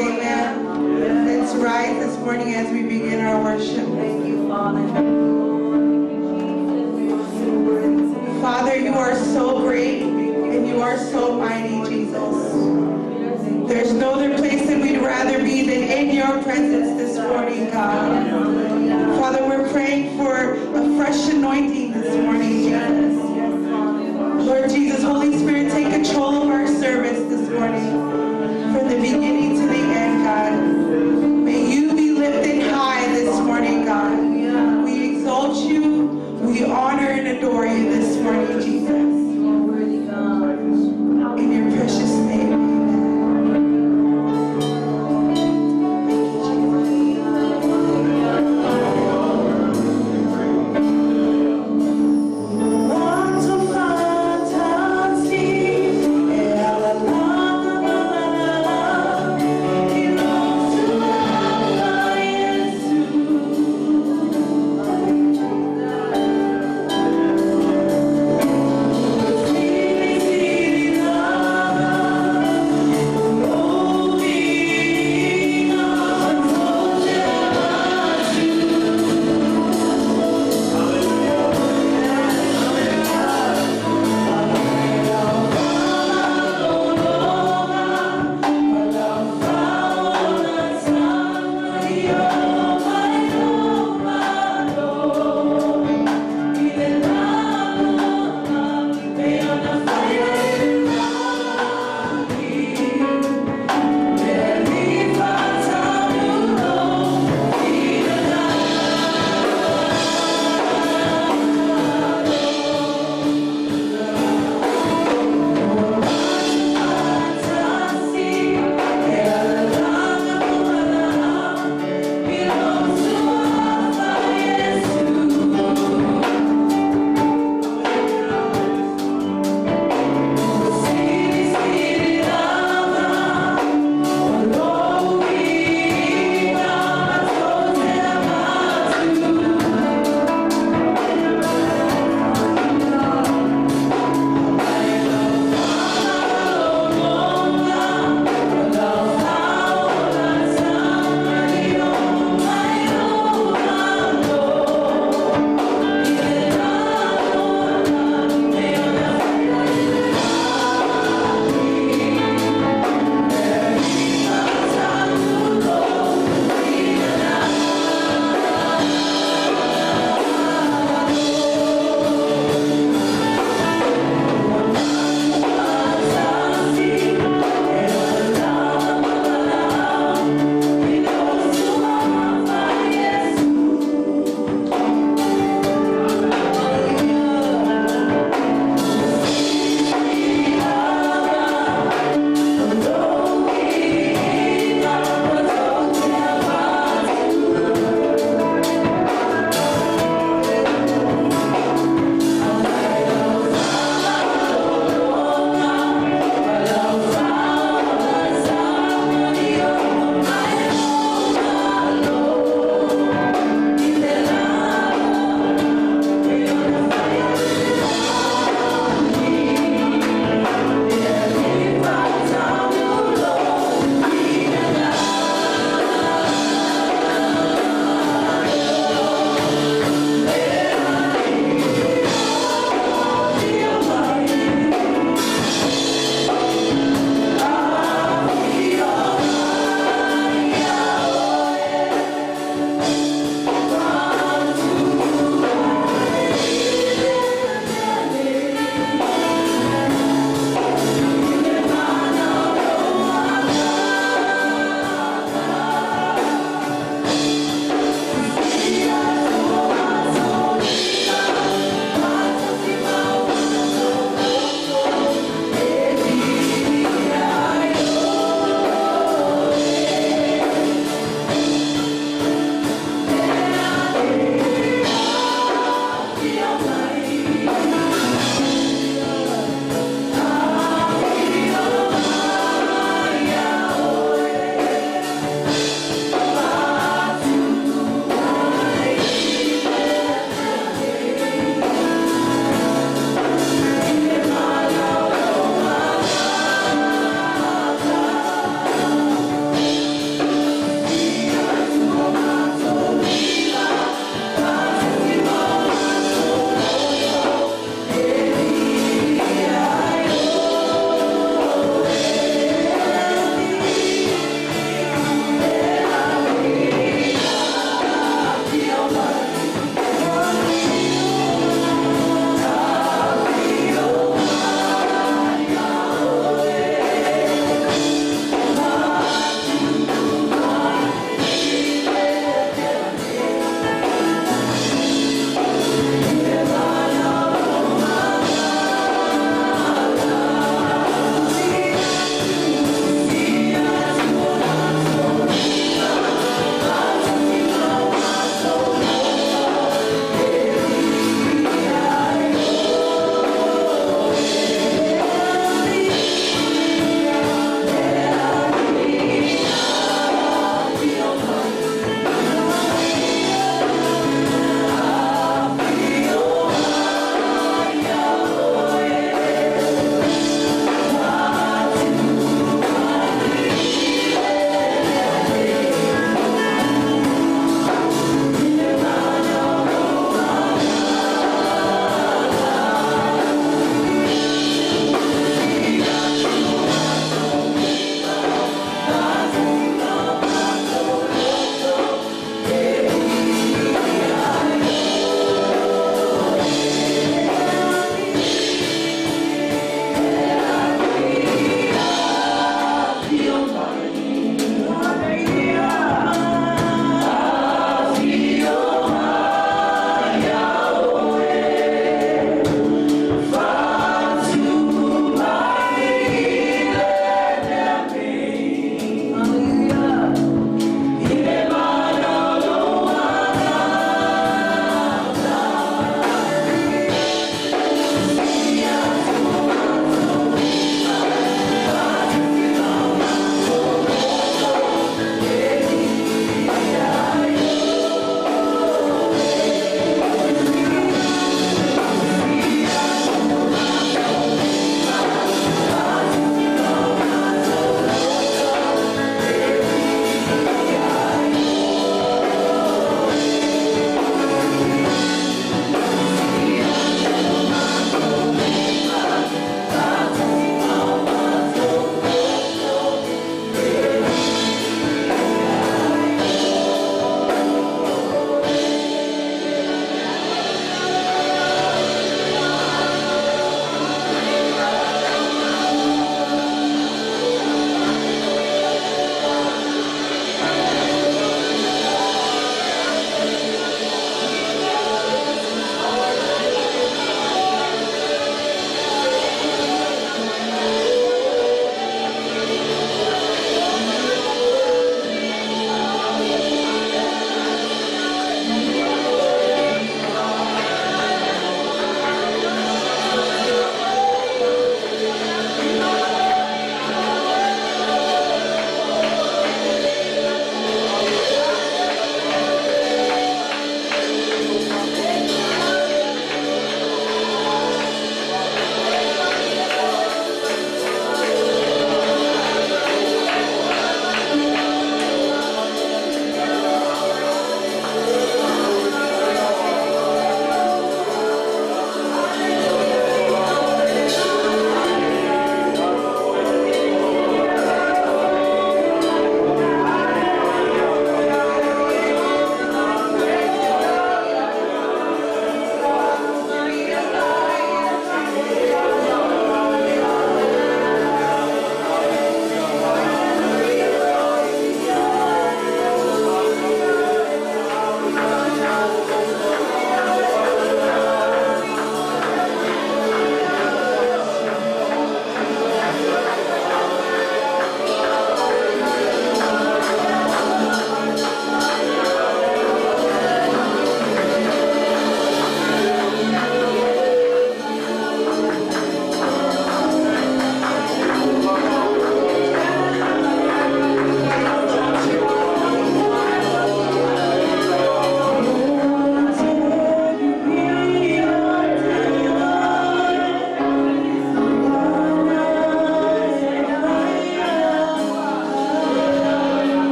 Amen. Let's rise this morning as we begin our worship. Thank you, Father. Father, you are so great and you are so mighty, Jesus. There's no other place that we'd rather be than in your presence this morning, God. Father, we're praying for a fresh anointing this morning, Jesus. Lord Jesus, Holy Spirit, take control of our service this morning, from the beginning to the end, God. May you be lifted high this morning, God. We exalt you, we honor and adore you this morning, Jesus. In your precious name.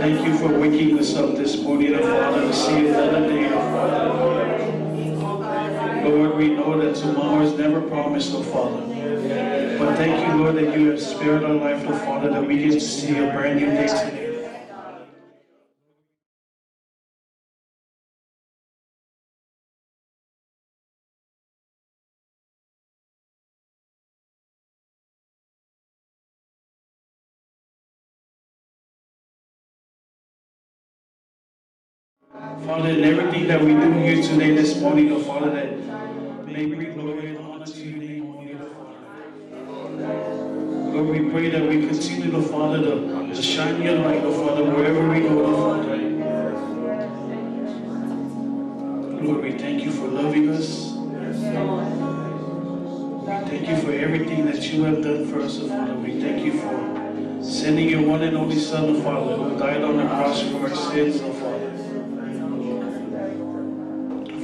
thank you for waking us up this morning, oh Father, to see another day, oh Father. Lord, we know that tomorrow is never promised, oh Father. But thank you, Lord, that you have spared our life, oh Father, that we get to see a brand new day today. Father, in everything that we do here today, this morning, oh Father, that may bring glory and honor to your name only, oh Father. Lord, we pray that we continue, oh Father, to shine your light, oh Father, wherever we go, oh Father. Lord, we thank you for loving us. We thank you for everything that you have done for us, oh Father. We thank you for sending your one and only Son, oh Father, who died on the cross for our sins, oh Father.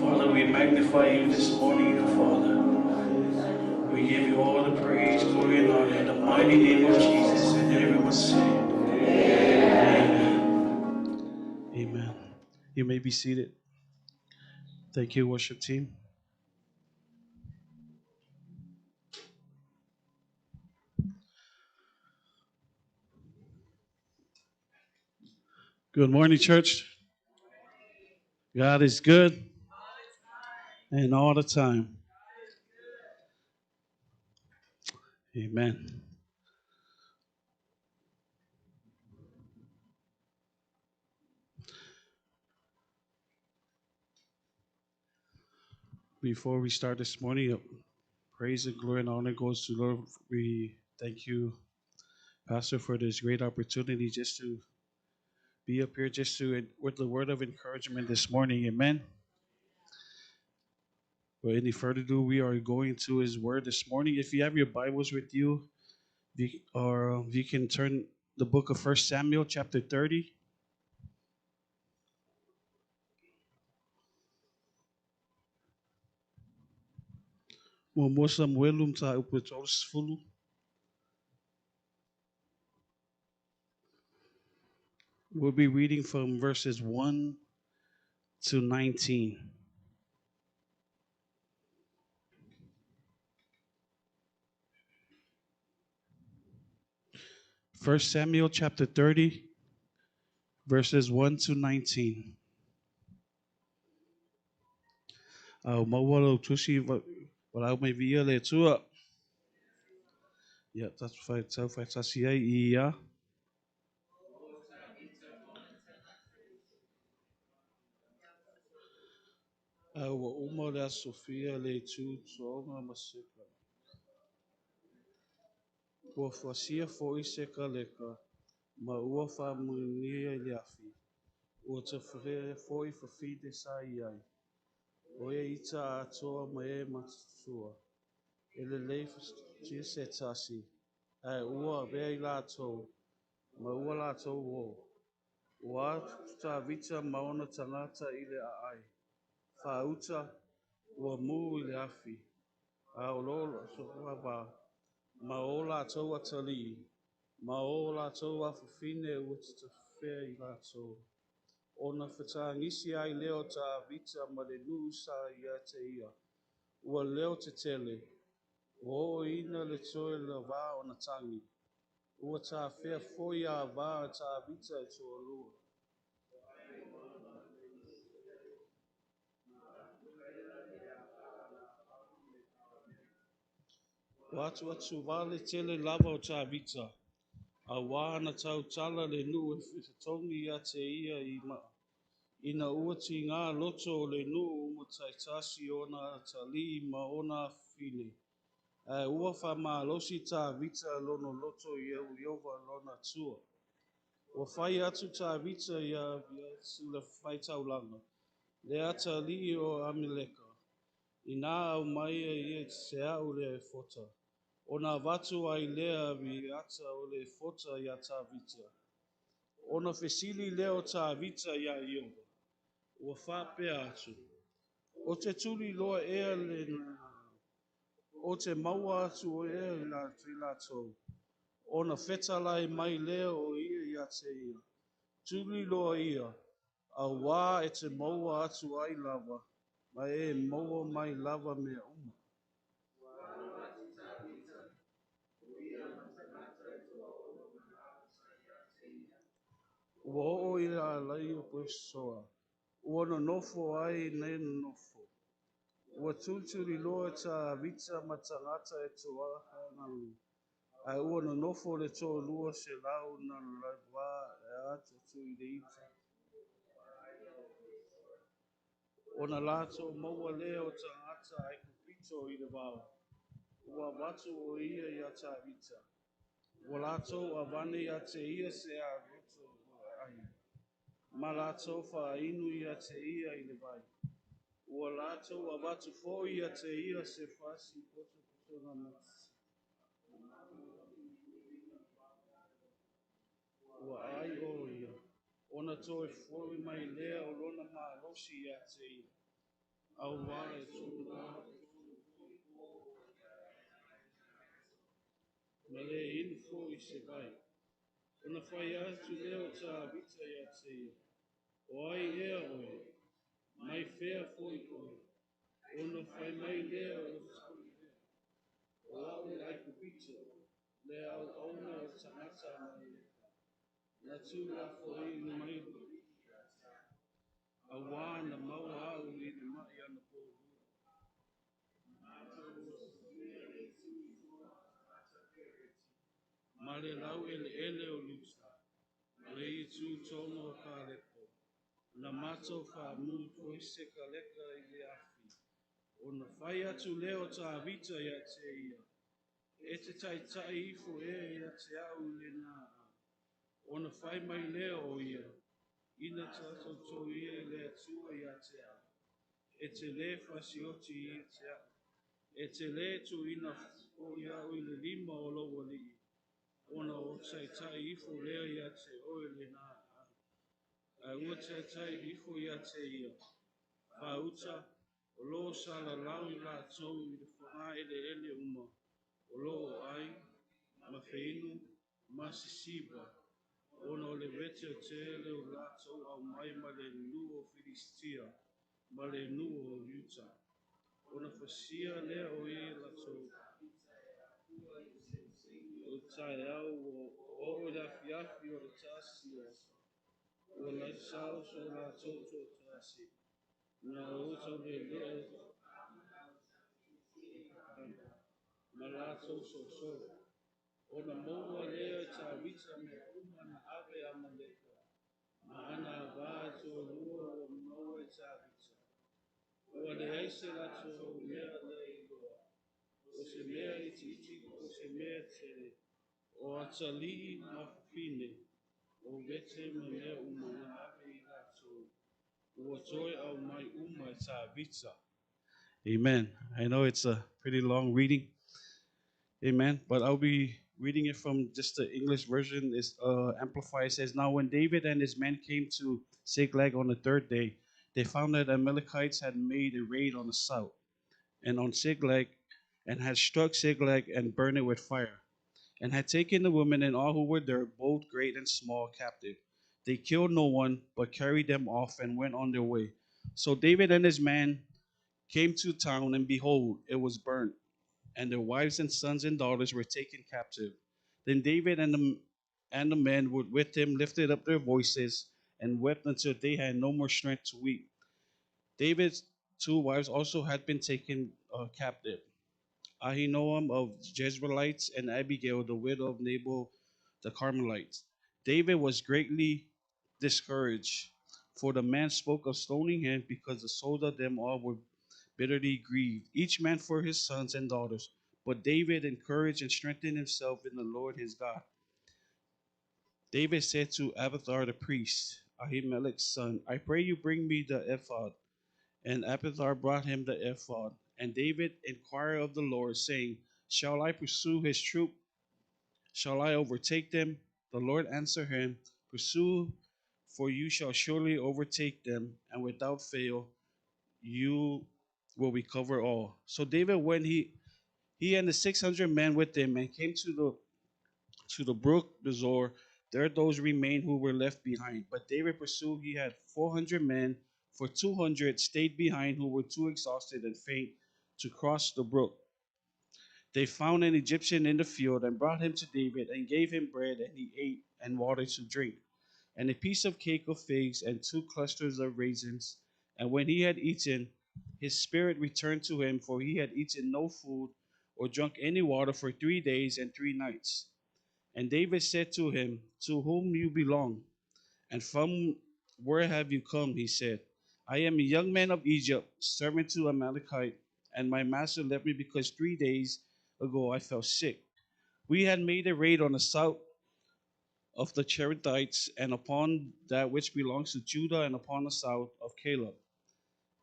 Father, we magnify you this morning, oh Father. We give you all the praise, glory, and honor in the mighty name of Jesus. And everyone say, Amen. Amen. You may be seated. Thank you, worship team. Good morning, church. God is good and all the time. Amen. Before we start this morning, praise and glory and honor goes to Lord. We thank you, Pastor, for this great opportunity just to be up here, just to with the word of encouragement this morning. Amen. Without any further ado, we are going to His Word this morning. If you have your Bibles with you, or you can turn the book of 1 Samuel, chapter 30. We'll be reading from verses 1 to 19. 1 Samuel, chapter 30, verses 1 to 19. Mawalo tushi wala may via le tua. Yeah, that's fine. So far, yeah. Wa uma le Sofia le tu tsonga masika. Wa fasia fo iseka leka. Ma ua fa munia le afi. Wa te fo I fa fide sa iai. O e ita atoa ma e matusua. Ele leif tia se tasi. Ai ua vea I lato. Ma ua lato wo. Wa ta vita maona tangata ile a ai. Fa uta ua mu ile afi. A ololo so wa ma o lato atali. Ma o lato afufine uta fea I lato. Ona whetangisi ai leo ta vita ma le nusa ia te ia. Ua leo te tele. O ina le toe la va ona tangi. Ua ta fea foia va ta vita e toa lua. Watu atu vale tele lava o ta vita. A wana tau tala le nu e whitongi ia te ia I ma. Ina ua ti ngā loto o le nu umu taitasi ona tali ma ona fine. Ua wha ma losi ta vita lono loto iau iova lona tua. O whai atu ta vita ia sila whai taulanga. Le ata li o Ameleka. Ina au mai ia se au le fota. Ona vatu ai lea vi ata o le fota ia ta vita. Ona fesili leo ta vita ia iova. Ua whape atu. O te tuli loa ea le o te maua atu o ea la trilatou. Ona feta lai mai leo o ia ia te ia. Tuli loa ia, a wā e te maua atu ai lava, mai e maua mai lava mea uma. Ua o i a lai o koe soa, ua no nofo ai nei no nofo. Ua tūturi loa ta vita ma tangata e tō ahanalu. Ai ua no nofo le tō lua se lau na laiwa e ato tu i le ita. O na lato maua leo tangata ai kupito i le wau. Ua watu o ia i a ta vita. Ua lato a vane i a te ia se a roto ai. Ma lato fa inu i a te ia i le vai. Ua lato a watu fo i a te ia se fasi koto koto na mata. Ua ai o ia. Ona toe foi mai lea o lona ma rosi i a te ia. Au wā e tū ma le inu fo i se vai. Ona whai atu leo tā vita i a te ia. O ai ea oe. Mai fea fo i koe. Ona whai mai lea o skuli lea. O au ai kupito. Le au auna o tangata mai lea. Na tū la fo i ni mai. A wā na maua au i ni mai ana pō. Ma le lau ele ele o lusa. Le i tū tono o ka lepo. Na mato wha mu koe se ka leka i le afi. O na whai atu leo tā vita i a te ia. E te tai tai ifo e i a te au le nā. O na whai mai leo o ia. Ina tato tō ia le atua i a te au. E te le whasioti i a te au. E te le tu ina o ia o i le lima o loa li. Ona o tai tai ifo lea i a te oe le nā. A ua tai tai ifo i a te ia. Whauta, o lo sala lau i la tau i le whanga ele ele uma. O lo ai, ma whinu, ma sisiba. Ona o le vete o te ele o la tau au mai ma le nuo Filistia, ma le nuo o Utah. Ona whasia lea o i la tau. O tai au o la fiafi o le tasi o la sao so la tau to tasi. Na o tau le lea ma la tau so so. Ona maua lea ta vita me uma na ave a maleka. Ma ana wā tō lua o maua ta vita. Ua le aise la tō mea le iloa. O se mea iti iti o se mea tere. O atali ma fine. O vete ma mea uma na ave i la tō. Ua toi au mai uma ta vita. Amen. I know it's a pretty long reading. Amen. But I'll be reading it from just the English version. It's Amplified. It says, "Now when David and his men came to Ziklag on the third day, they found that the Amalekites had made a raid on the south and on Ziklag, and had struck Ziklag and burned it with fire, and had taken the women and all who were there, both great and small, captive. They killed no one, but carried them off and went on their way. So David and his men came to town, and behold, it was burnt, and their wives and sons and daughters were taken captive. Then David and the men with him lifted up their voices and wept until they had no more strength to weep. David's two wives also had been taken captive, Ahinoam of Jezreelites and Abigail, the widow of Nabal the Carmelites. David was greatly discouraged, for the man spoke of stoning him because the souls of them all were bitterly grieved, each man for his sons and daughters. But David encouraged and strengthened himself in the Lord his God. David said to Abiathar the priest, Ahimelech's son, I pray you bring me the ephod. And Abiathar brought him the ephod. And David inquired of the Lord, saying, Shall I pursue his troop? Shall I overtake them? The Lord answered him, Pursue, for you shall surely overtake them, and without fail you will recover all. So David went, he and the 600 men with him, and came to the brook Bezor. There those remained who were left behind. But David pursued. He had 400 men, for 200 stayed behind who were too exhausted and faint to cross the brook. They found an Egyptian in the field and brought him to David and gave him bread, and he ate, and water to drink, and a piece of cake of figs and 2 clusters of raisins. And when he had eaten, his spirit returned to him, for he had eaten no food or drunk any water for 3 days and 3 nights. And David said to him, "To whom you belong, and from where have you come?" He said, "I am a young man of Egypt, servant to Amalekite, and my master left me because 3 days ago I fell sick. We had made a raid on the south of the Cherethites, and upon that which belongs to Judah, and upon the south of Caleb.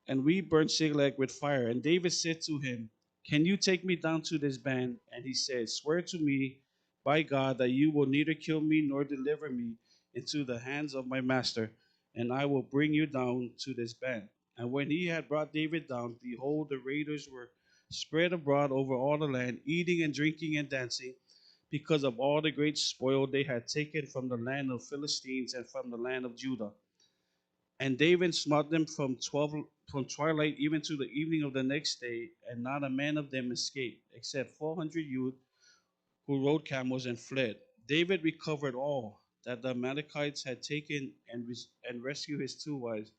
And we burned Ziklag with fire." And David said to him, "Can you take me down to this band?" And he said, "Swear to me by God that you will neither kill me nor deliver me into the hands of my master, and I will bring you down to this band." And when he had brought David down, behold, the raiders were spread abroad over all the land, eating and drinking and dancing, because of all the great spoil they had taken from the land of Philistines and from the land of Judah. And David smote them from twilight even to the evening of the next day, and not a man of them escaped, except 400 youth who rode camels and fled. David recovered all that the Amalekites had taken, and rescued his 2 wives.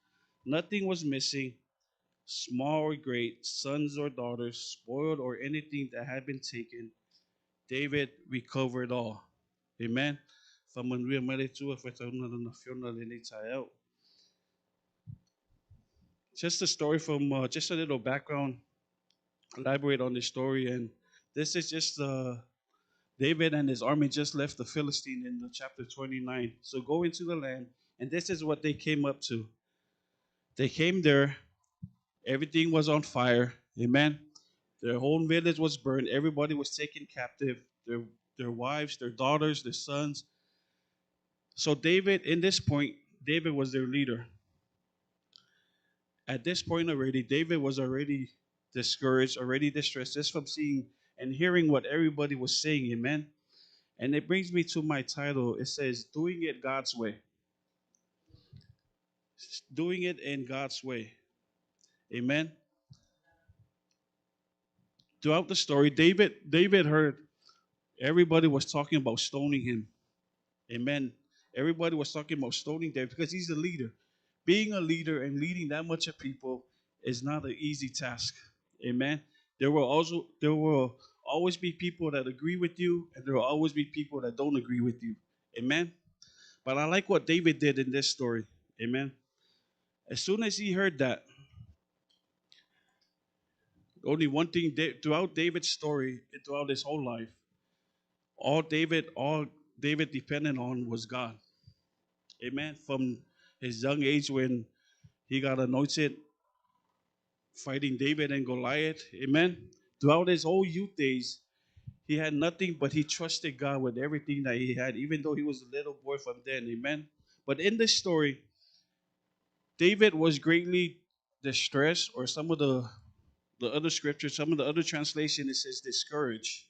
Nothing was missing, small or great, sons or daughters, spoiled or anything that had been taken. David recovered all. Amen. Just a story from, just a little background, elaborate on this story. And this is just David and his army just left the Philistine in the chapter 29. So go into the land, and this is what they came up to. They came there, everything was on fire. Amen. Their whole village was burned. Everybody was taken captive. Their wives, their daughters, their sons. So David, in this point, David was their leader. At this point already, David was already discouraged, already distressed, just from seeing and hearing what everybody was saying. Amen. And it brings me to my title. It says, "Doing It God's Way." Doing it in God's way. Amen. Throughout the story, David heard everybody was talking about stoning him. Amen. Everybody was talking about stoning David because he's a leader. Being a leader and leading that much of people is not an easy task. Amen. There will always be people that agree with you, and there will always be people that don't agree with you. Amen. But I like what David did in this story. Amen. As soon as he heard that, only one thing throughout David's story, and throughout his whole life, all David depended on was God. Amen. From his young age when he got anointed fighting David and Goliath. Amen. Throughout his whole youth days, he had nothing but he trusted God with everything that he had, even though he was a little boy from then. Amen. But in this story, David was greatly distressed, or some of the other scriptures, some of the other translation, it says discouraged.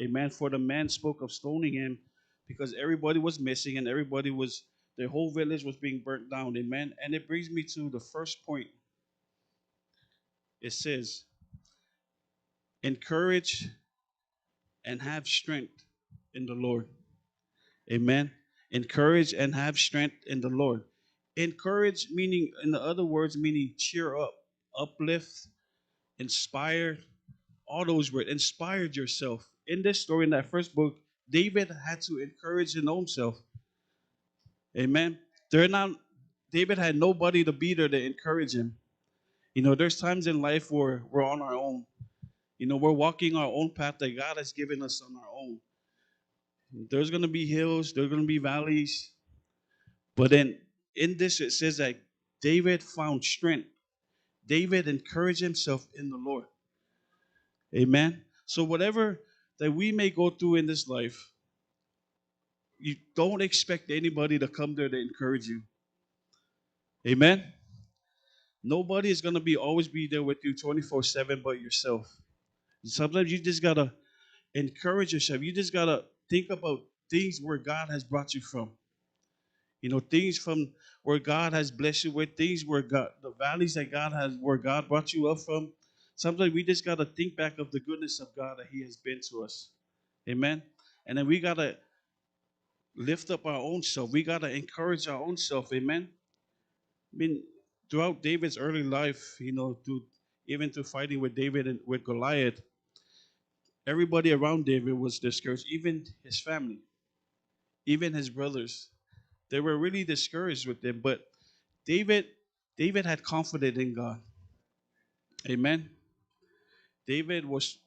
Amen. For the man spoke of stoning him because everybody was missing and their whole village was being burnt down. Amen. And it brings me to the first point. It says, encourage and have strength in the Lord. Amen. Encourage and have strength in the Lord. Encourage meaning, in the other words, meaning cheer up, uplift, inspire, all those words. Inspired yourself. In this story, in that first book, David had to encourage his own self. Amen. They're not David had nobody to be there to encourage him. There's times in life where we're on our own. We're walking our own path that God has given us on our own. There's gonna be hills, there's gonna be valleys. But then in this it says that David found strength. David encouraged himself in the Lord. Amen. So whatever that we may go through in this life, you don't expect anybody to come there to encourage you. Amen. Nobody is gonna be always be there with you 24/7 but yourself. Sometimes you just gotta encourage yourself. You just gotta think about things where God has brought you from. Things from where God has blessed you with, things where God, the valleys that God has, where God brought you up from. Sometimes we just got to think back of the goodness of God that He has been to us. Amen. And then we got to lift up our own self. We got to encourage our own self. Amen. I mean, throughout David's early life, even through fighting with David and with Goliath, everybody around David was discouraged, even his family, even his brothers. They were really discouraged with him. But David, David had confidence in God. Amen. David was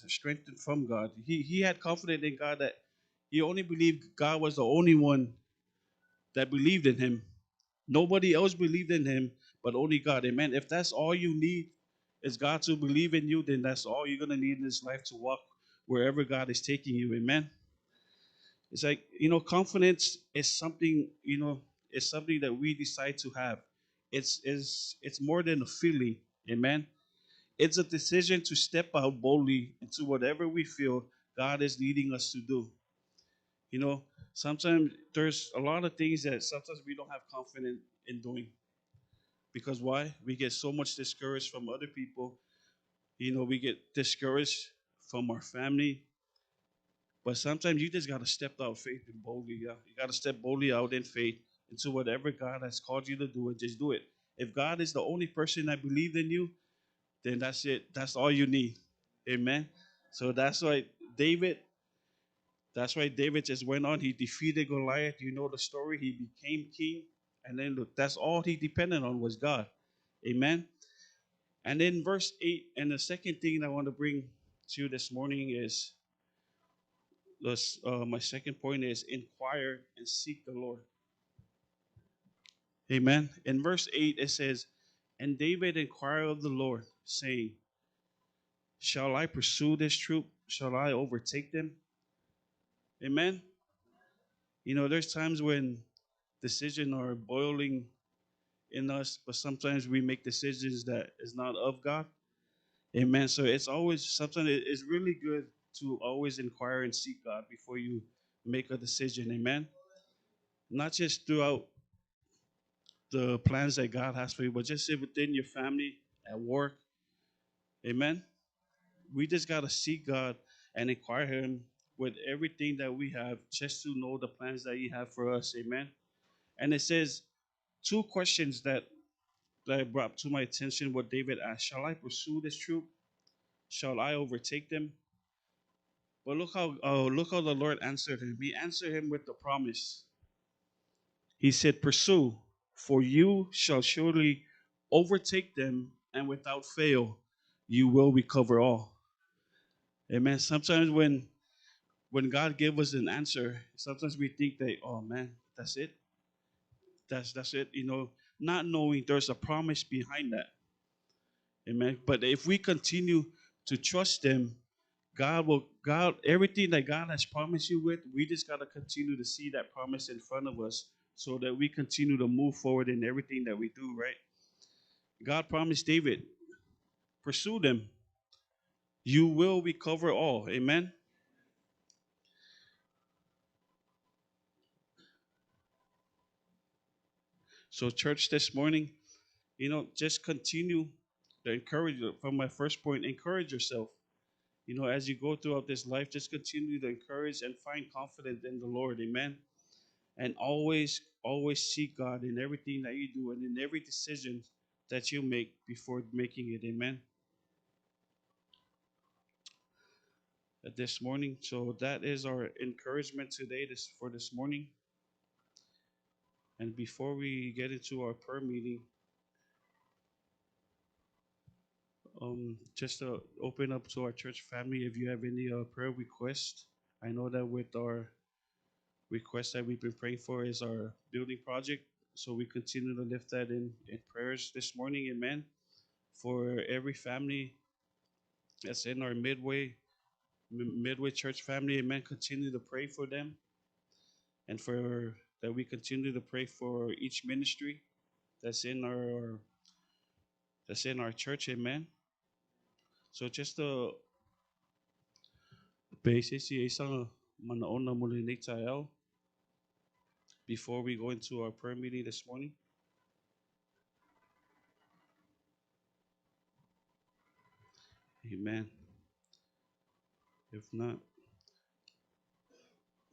strengthened from God. He had confidence in God that he only believed God was the only one that believed in him. Nobody else believed in him, but only God. Amen. If that's all you need is God to believe in you, then that's all you're gonna need in this life to walk wherever God is taking you. Amen. It's like, confidence is something, it's something that we decide to have. It's more than a feeling. Amen. It's a decision to step out boldly into whatever we feel God is leading us to do. You know, sometimes there's a lot of things that sometimes we don't have confidence in doing. Because why? We get so much discouraged from other people. We get discouraged from our family. But sometimes you just gotta step out faith and boldly. Yeah, you gotta step boldly out in faith into whatever God has called you to do, and just do it. If God is the only person that believed in you, then that's it. That's all you need. Amen. So David. That's why David just went on. He defeated Goliath. You know the story. He became king, and then look, that's all he depended on was God. Amen. And then verse 8, and the second thing I want to bring to you this morning is my second point is inquire and seek the Lord. Amen. In verse 8, it says, and David inquired of the Lord, saying, shall I pursue this troop? Shall I overtake them? Amen. There's times when decisions are boiling in us, but sometimes we make decisions that is not of God. Amen. So it's always something. It's really good to always inquire and seek God before you make a decision. Amen. Not just throughout the plans that God has for you, but just within your family, at work. Amen. We just gotta seek God and inquire Him with everything that we have, just to know the plans that He have for us. Amen. And it says two questions that brought to my attention what David asked: shall I pursue this troop? Shall I overtake them? But look how the Lord answered him. He answered him with the promise. He said, pursue, for you shall surely overtake them, and without fail, you will recover all. Amen. Sometimes when God gave us an answer, sometimes we think that, oh man, that's it. That's it. Not knowing there's a promise behind that. Amen. But if we continue to trust Him, God, everything that God has promised you with, we just got to continue to see that promise in front of us so that we continue to move forward in everything that we do, right? God promised David, pursue them. You will recover all. Amen. So, church, this morning, just continue to encourage you. From my first point, encourage yourself. As you go throughout this life, just continue to encourage and find confidence in the Lord. Amen. And always seek God in everything that you do and in every decision that you make before making it. Amen. This morning. So that is our encouragement today for this morning. And before we get into our prayer meeting, just to open up to our church family, if you have any prayer requests, I know that with our request that we've been praying for is our building project. So we continue to lift that in prayers this morning. Amen. For every family that's in our Midway Church family. Amen. Continue to pray for them, and for that we continue to pray for each ministry that's in our church. Amen. So just the basis, Manaona muli nitael. Before we go into our prayer meeting this morning, amen. If not,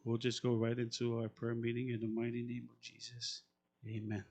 we'll just go right into our prayer meeting in the mighty name of Jesus. Amen.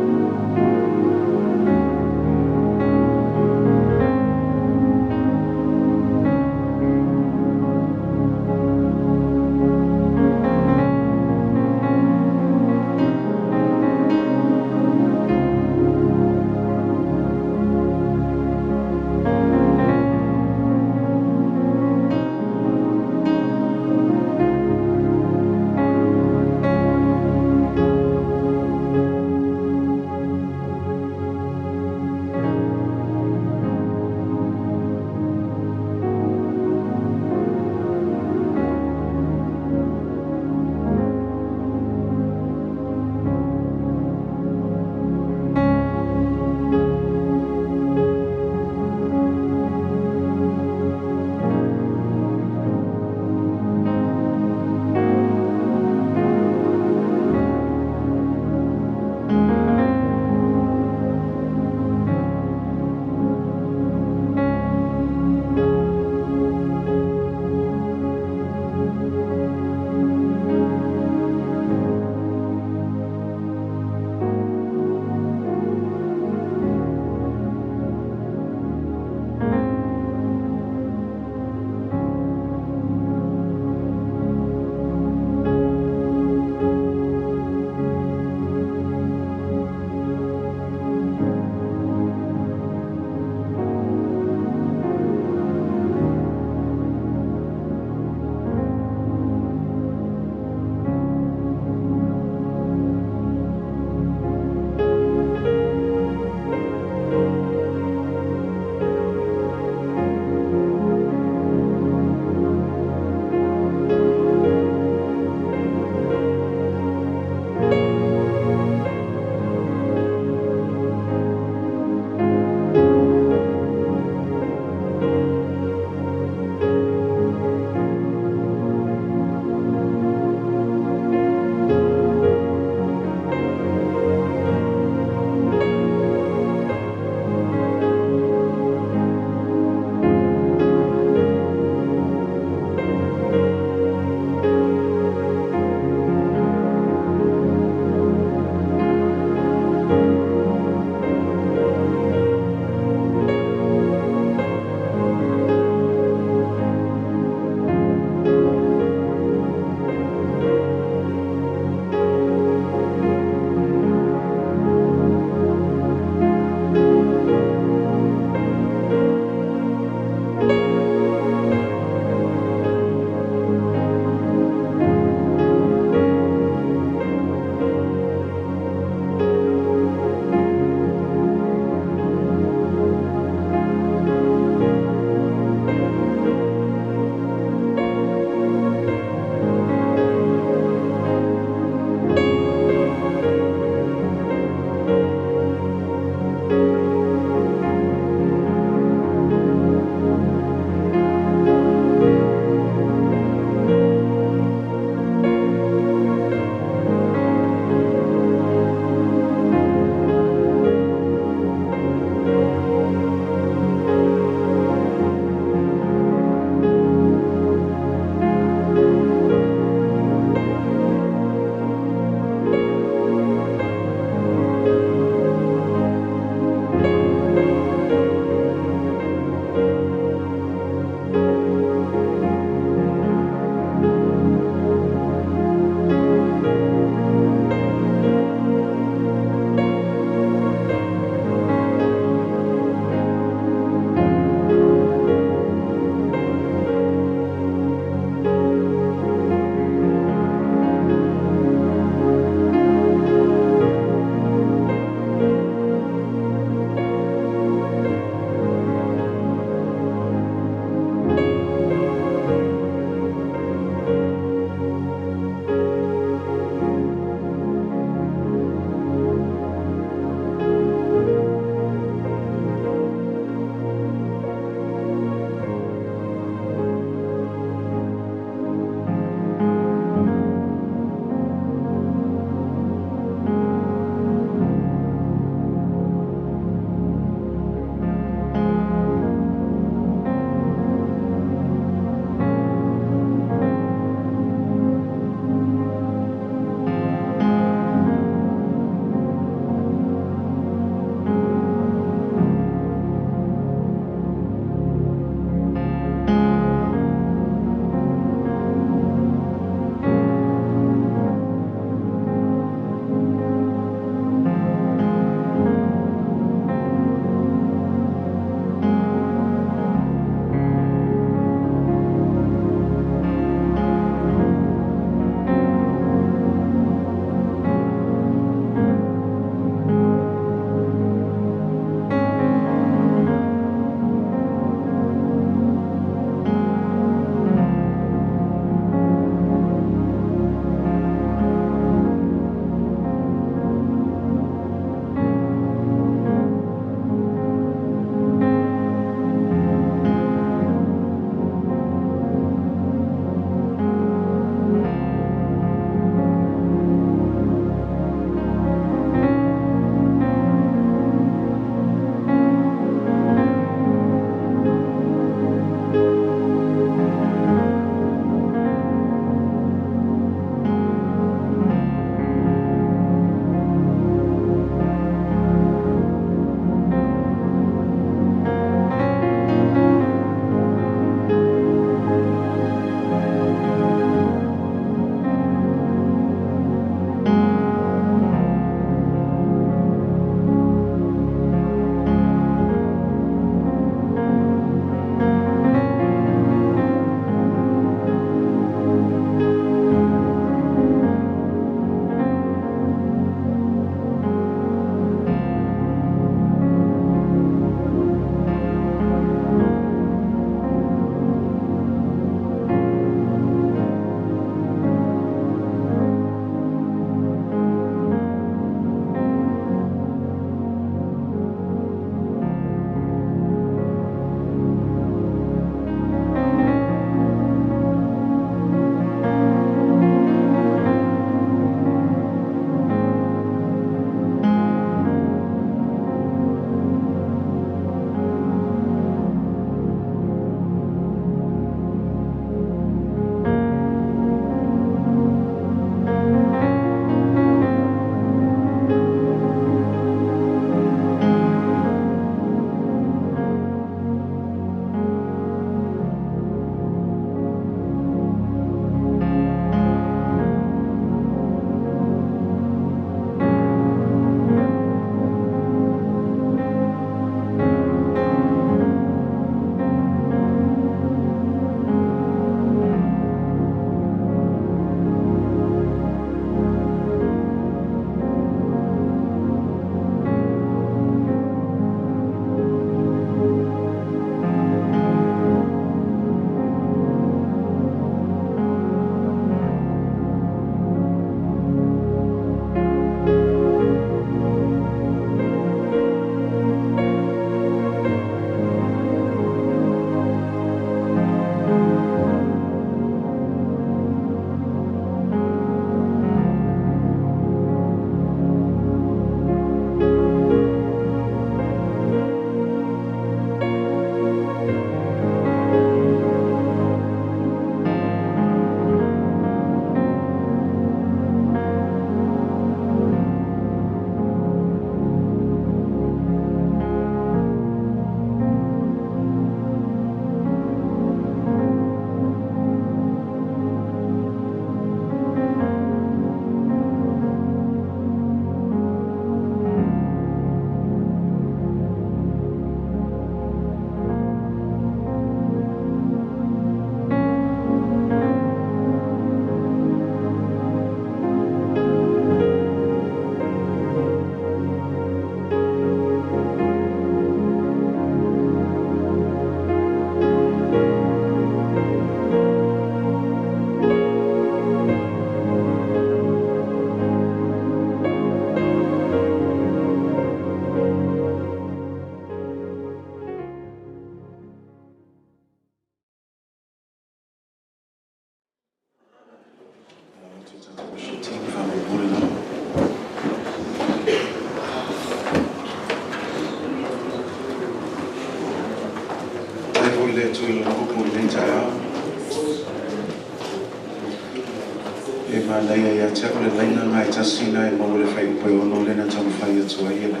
Malaya ya te ole laina ngai tasina e maule fai upe ono lena tamu fai atua iele.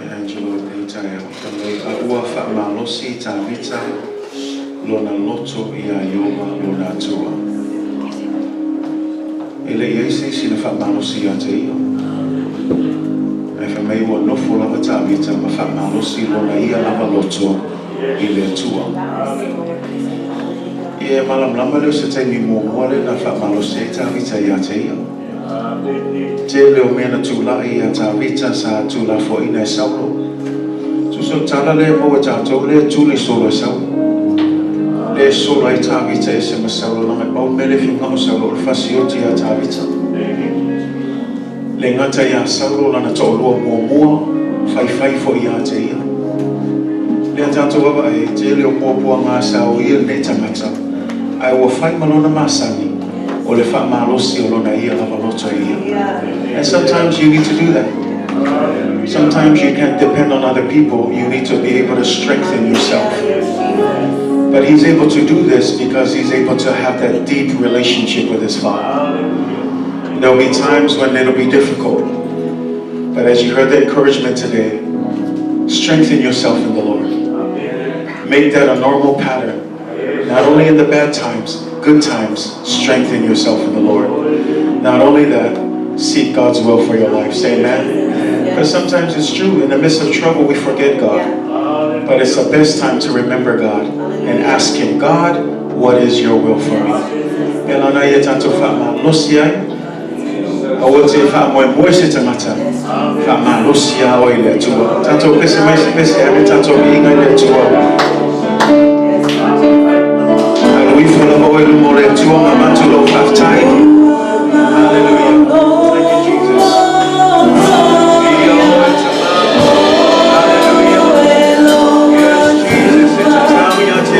E Angelo e tae au tamai a ua wha malosi ta vita lona loto i a ioma lona atua. Ele i eise sina wha malosi a te ia. E wha mei ua nofo lava ta vita ma wha malosi lona ia lava loto i le atua. Ie malam lama leo se taimi mōmole na whaamalosi e tāwita i a te ia. Te leo mena tūlai a tāwita sa tūla fo ina e saulo. Tuso tala le mo e tātou le tūli solo e saulo. Le solo e tāwita e se ma saulo langai pau mele fi ngau saulo o fasioti a tāwita. Le ngata i a saulo lana tōlua mua fai fo i a te ia. Le tātou wawa e te leo mōpua ngā sau ia ne tangata. Ai ua whai malona masani o le wha malosi o lona ia lava loto ia. And sometimes you need to do that. Sometimes you can't depend on other people. You need to be able to strengthen yourself. But he's able to do this because he's able to have that deep relationship with his Father. There'll be times when it'll be difficult. But as you heard the encouragement today, strengthen yourself in the Lord. Make that a normal pattern. Not only in the bad times, good times, strengthen yourself in the Lord. Not only that, seek God's will for your life. Say amen. Because sometimes it's true, in the midst of trouble, we forget God. But it's the best time to remember God and ask Him, God, what is your will for me? We full of oil more to mama to low half time. Hallelujah. Thank you, Jesus. Hallelujah. Yes, Jesus. It's a time we are to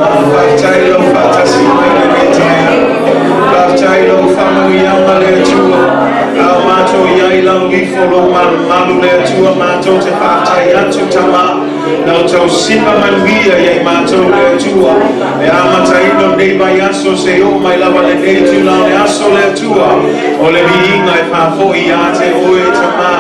Whaftailo whatasi mai le meitaia. Whaftailo whamanuiama le atua. Au mātou iai lau wifolo malu le atua mātou te whaftai atu tama. Nau tau sipa manuia iai mātou le atua. E amataino nei mai aso se o mai lava le nei tu lau le aso le atua. O le miinga e whafoi a te oe tama.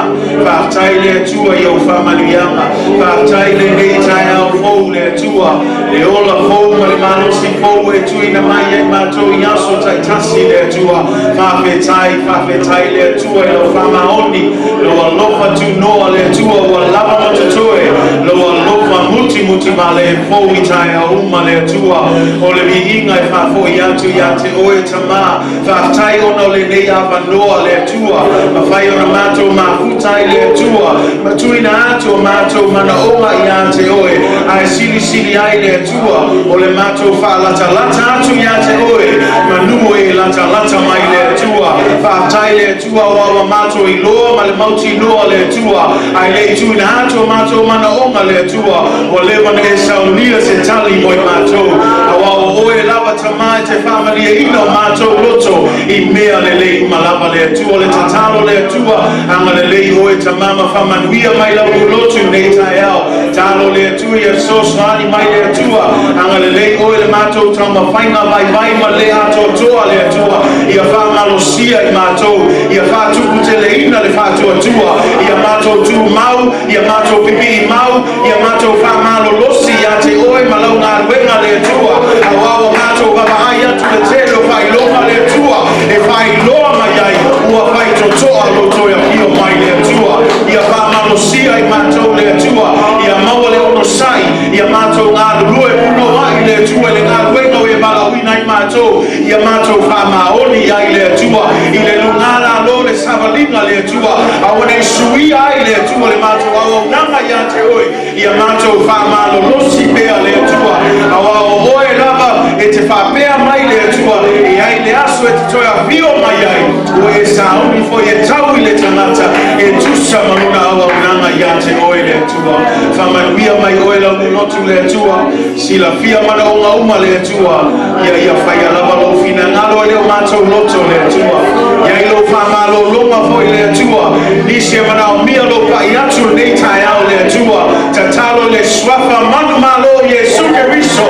Whaftai le atua i au whamanuiama. Whaftai le nei tai au fou le atua. Le ola fou ma le manosi fou e tuina mai e mātou i aso tai tasi le atua. Whawhetai le atua i au whamaoni. Lo alofa tu noa le atua ua lava matatoe. Lo alofa muti ma le fou i tai au uma le atua. O le miinga e whafoi atu i a te oe tama. Whaftai ono le nei awanoa le atua. Ma whai ona mātou mahutai le atua. Ma tuina atu mātou mana onga i a te oe. Ai sili ai le atua. O le mātou whaalata atu i a te oe. Ma numo e lata mai le atua. Whaftai le atua o awa mātou i loa ma le mauti loa le atua. Ai le tuina atu mātou mana onga le atua. O le wana e saunia se tali moi mātou. Awa o oe lava tamai te whamani e ino mātou loto. I mea le lei malava le atua. Le tatalo le atua. Anga le lei oe tamama whamanuia mai lau lotu nei tai au. Talo le atua i a sosani mai le atua. Anga le lei oe le mātou tama whainga vai ma le ato toa le atua. I a whamalosia i mātou. I a whatuku te le ina le whatua tua. I a mātou tu mau. I a mātou pipi i mau. I a mātou whamalo losi i a te oe malau ngā ruenga le atua. A wawa mātou baba ai atu le telo whai loa le atua. E whai loa mai ai. Ua whai totoa loto ia pio mai le atua. I a whamalosia i mātou le atua. I a maua le ono sai. I a mātou ngā rue puno ai le atua. Le ngā ruenga o e balawina i mātou. I a mātou whamaoni ai le atua. I le lungala lo le savalinga le atua. A wane sui ai le atua le mātou. A nanga i a te oe. I a mātou whamalo losi pea le atua. A wao oe lava e te whapea mai le atua. E ai le aso e te toia pio mai ai. O e sauni fo e tau i le tangata. E tusa manuna awa nanga i a te oe le atua. Whamanuia mai oe lau notu le atua. Sila fia mana o ngā uma le atua. Ia whaia lava lo fina ngalo e leo mātou loto le atua. Ia ilo whamalo longa fo i le atua. Nisi e mana o mia lo pa i atu nei tai au le atua. Tatalo le swafa manu malo Yesu Keriso.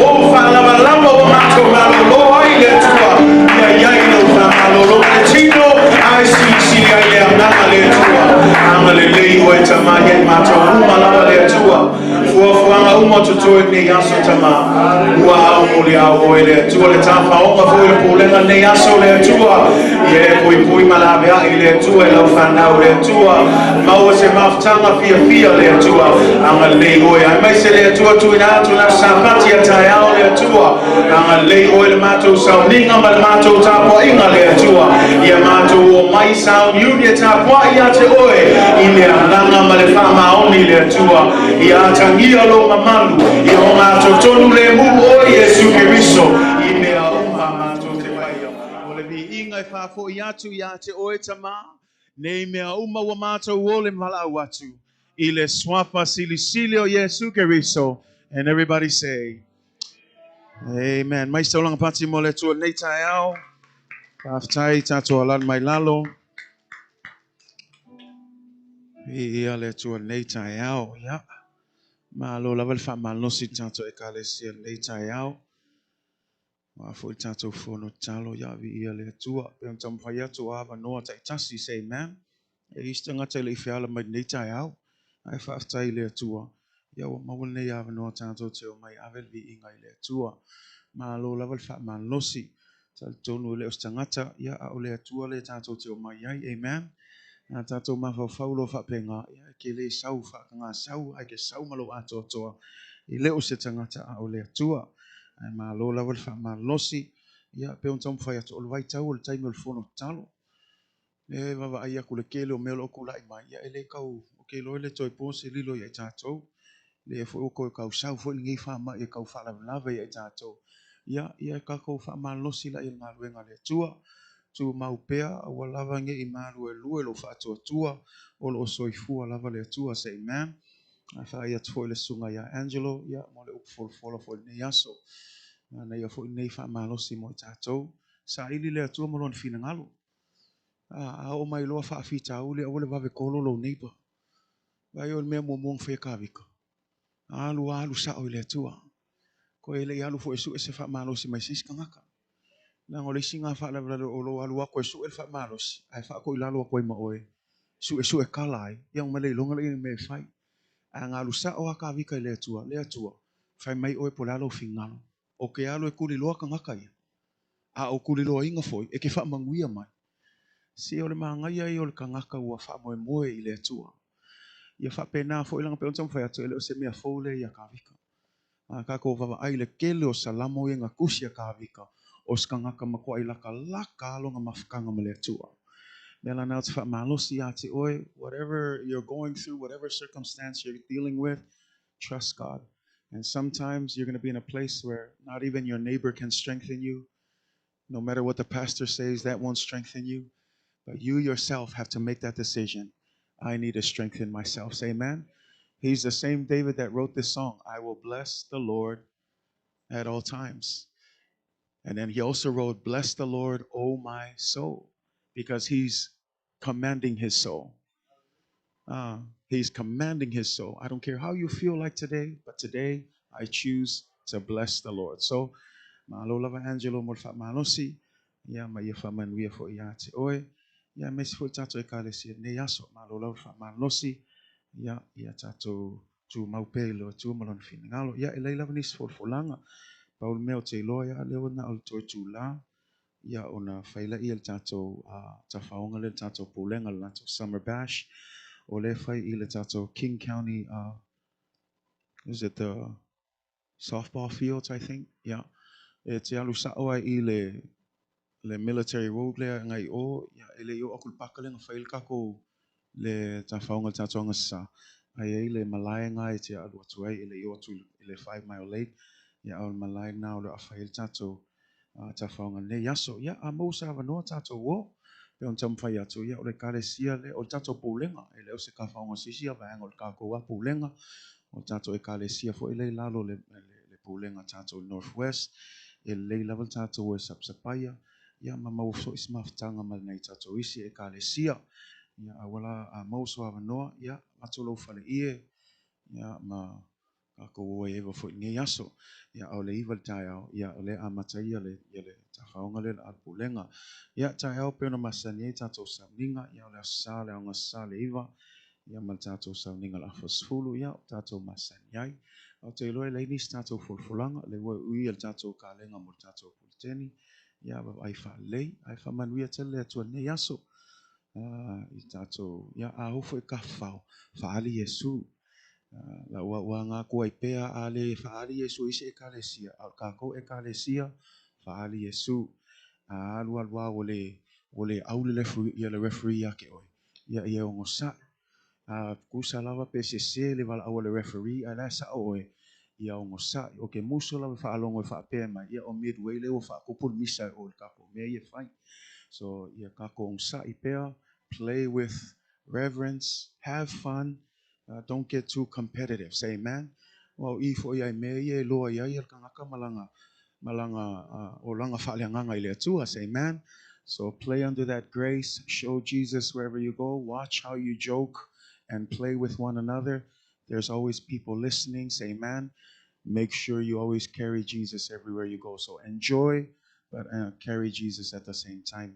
O whalama lama o mātou malo lo ai le atua. Ia ilo whamalo lo le tino. Ai si ai le amnanga le atua. Anga le lei o e tamai e mātou uma lama le atua. Fuafuanga uma tutoe nei aso tama. Ua au muli au oe le atua. Le tāwha onga fo le pōlenga nei aso le atua. Ie pui malawe ai le atua. E lau whanau le atua. Maua se maftanga fia le atua. Anga lei oe. Ai mai se le atua tuina atu na sapati a tai au le atua. Anga lei oe le mātou sauninga ma le mātou tāpua inga le atua. Ia mātou o mai sound unia tāpua i a te oe. I le ananga ma le whamaoni le atua. Ia tangia lo mamalu. Ia o mātou tonu le mu o Yesu Keriso. I mea o mātou te waia. O le mi inga e whafo i atu i a te oe tama. Nei mea uma wa mātou o le malau atu. I le swafa sili o Yesu Keriso. And everybody say, Amen. Mai saulanga pati mo le tua nei tai au. Whaftai tato alan mai lalo. Ia le tua nei tai au. Ya. Ma lo laval fa malosi tato e kalesia nei tai au. Ma fo tato fono talo ya vi ia le tua. Pe tam faya to ava no tai tasi say amen. E istanga te le fiala mai nei tai au. Ai whaftai le tua. Ia wa mawul nei ava no tato te o mai avel vi ingai le tua. Ma lo laval fa malosi. Tal tonu le ostangata ia a ole tua le tato te o mai ai amen. Na tato ma fa faulo fa penga ia ke le sau fa nga sau ai ke sau malo ato toa. I le o se tangata a ole tua. Ai ma lo laval fa malosi ia pe on tam fa ya to o vai tau o le taimel fono talo. E vava ai aku le kele o melo kula i mai ia ele kau o ke lo le toi po se lilo ia tato. Le fo ko ka sau fo ngi fa ma e ka fa la lava ia tato. Ia ka ko fa malosi la il maluenga le tua. Tu maupea wa lava nge i malu e lue lo fa tua o lo soifua lava le tua say amen. Fa ia tfo le sunga ia Angelo, ia mo le upfol fola fo ne yaso. Na ia fo nei fa malosi mo tatou. Sa ili le atua mo lon fina ngalo. A o mai loa fa afita ule o le vave kolo lo neighbor. Wa yo me mo mo fe ka vika. Alu sa o le atua. Ko ele ia lu fo esu ese fa malosi mai sis kangaka. Na ngole singa fa la o lo alu ko esu el fa malosi. Ai fa ko ilalo ko ma oe. Su e kalai. Ia o male longa le me fai. A ngā lusa o aka vika i le atua, whai mai oe po lalo fingalo. O ke alo e kuri loa ka ngaka ia. A o kuri loa inga foi, e ke wha manguia mai. Si o le maangai ai o le ka ngaka ua wha moe moe i le atua. Ia wha pēnā foi langa pe ontam whai atu, ele o se mea foule i a ka vika. A ka ko wawa ai le kele o salamo i ngā kusi a ka vika, o ska ngaka makua i laka alo ngā mafukanga ma le atua. Mela nau te wha malosi a te oe, whatever you're going through, whatever circumstance you're dealing with, trust God. And sometimes you're going to be in a place where not even your neighbor can strengthen you. No matter what the pastor says, that won't strengthen you. But you yourself have to make that decision. I need to strengthen myself. Say amen. He's the same David that wrote this song. I will bless the Lord at all times. And then he also wrote, bless the Lord, O my soul, because he's commanding his soul. He's commanding his soul. I don't care how you feel like today, but today I choose to bless the Lord. So, malo lava Angelo morfa malosi, ya ma ia fa manuia fo ia te oe, ya mesi fo tato e kale si ne yaso, malo lava fa malosi, ya tato tu maupe lo tu malon fin ngalo, ya elei lava nis fo langa, paul meo te loya leo na al tu la, ya ona faila i el tato tafaonga le tato pulenga le tato summer bash. O le fai I le tato King County, is it the softball fields, I think? Yeah. E te alu sa'oa I le military road lea ngai o, ya ele yo akul pakalenga fail kako le tafaonga tato anga sa. Ai ai le malaya ngai te alu atu ai, ele yo atu le 5 Mile Lake, ya au malaya na o le afail tato tafaonga ne yaso. Ya a mausa vanoa tato wo, pe on tam fai atu ya o le kalesia le o tato pulenga, ele o se ka faonga sisi a vaenga o le kako wa pulenga, o tato e kalesia fo ele lalo le pulenga tato Northwest, ele le level tato e sapsapaya, ya ma mau so is maftanga mal nei tato isi e kalesia, ya awala a mau so avanoa, ya matolo fale ie, ya ma kako o e ewa fo nge yaso, ya au le iwa tai au, ya o le amatai le tafaonga le al pulenga, ya tai au pe ona masani e tato samninga, ya o le asa le anga sa le iwa, ya mal tato samninga la fasfulu, ya o tato masani ai, au te loe le nis tato fulfulanga, le ua ui al tato kalenga mo tato pulteni, ya ba ai fa lei, ai fa manuia tele atua ne yaso, I tato, ya a hofo e ka fao, fa ali Yesu, la ua ngā kua I pea ale fa ali Yesu ise e kalesia, al kako e kalesia, fa ali Yesu, alu alua o le aule le referee ake oi, ia o ngosa, kusa lava pe se le vala au le referee, a la sa oe, ia o ngosa, o ke muso lava fa alongo e fa pe mai, ia o midway le o fa kupul misa o le kako, mea ia fai. So ia kako ngosa I pea, play with reverence, have fun, don't get too competitive. Say amen. Well, ifo ia me ia loa ia ia kangaka malanga o langa fa'aleanganga I le atua. Say amen. So play under that grace, show Jesus wherever you go, watch how you joke and play with one another. There's always people listening. Say amen. Make sure you always carry Jesus everywhere you go. So enjoy, but carry Jesus at the same time.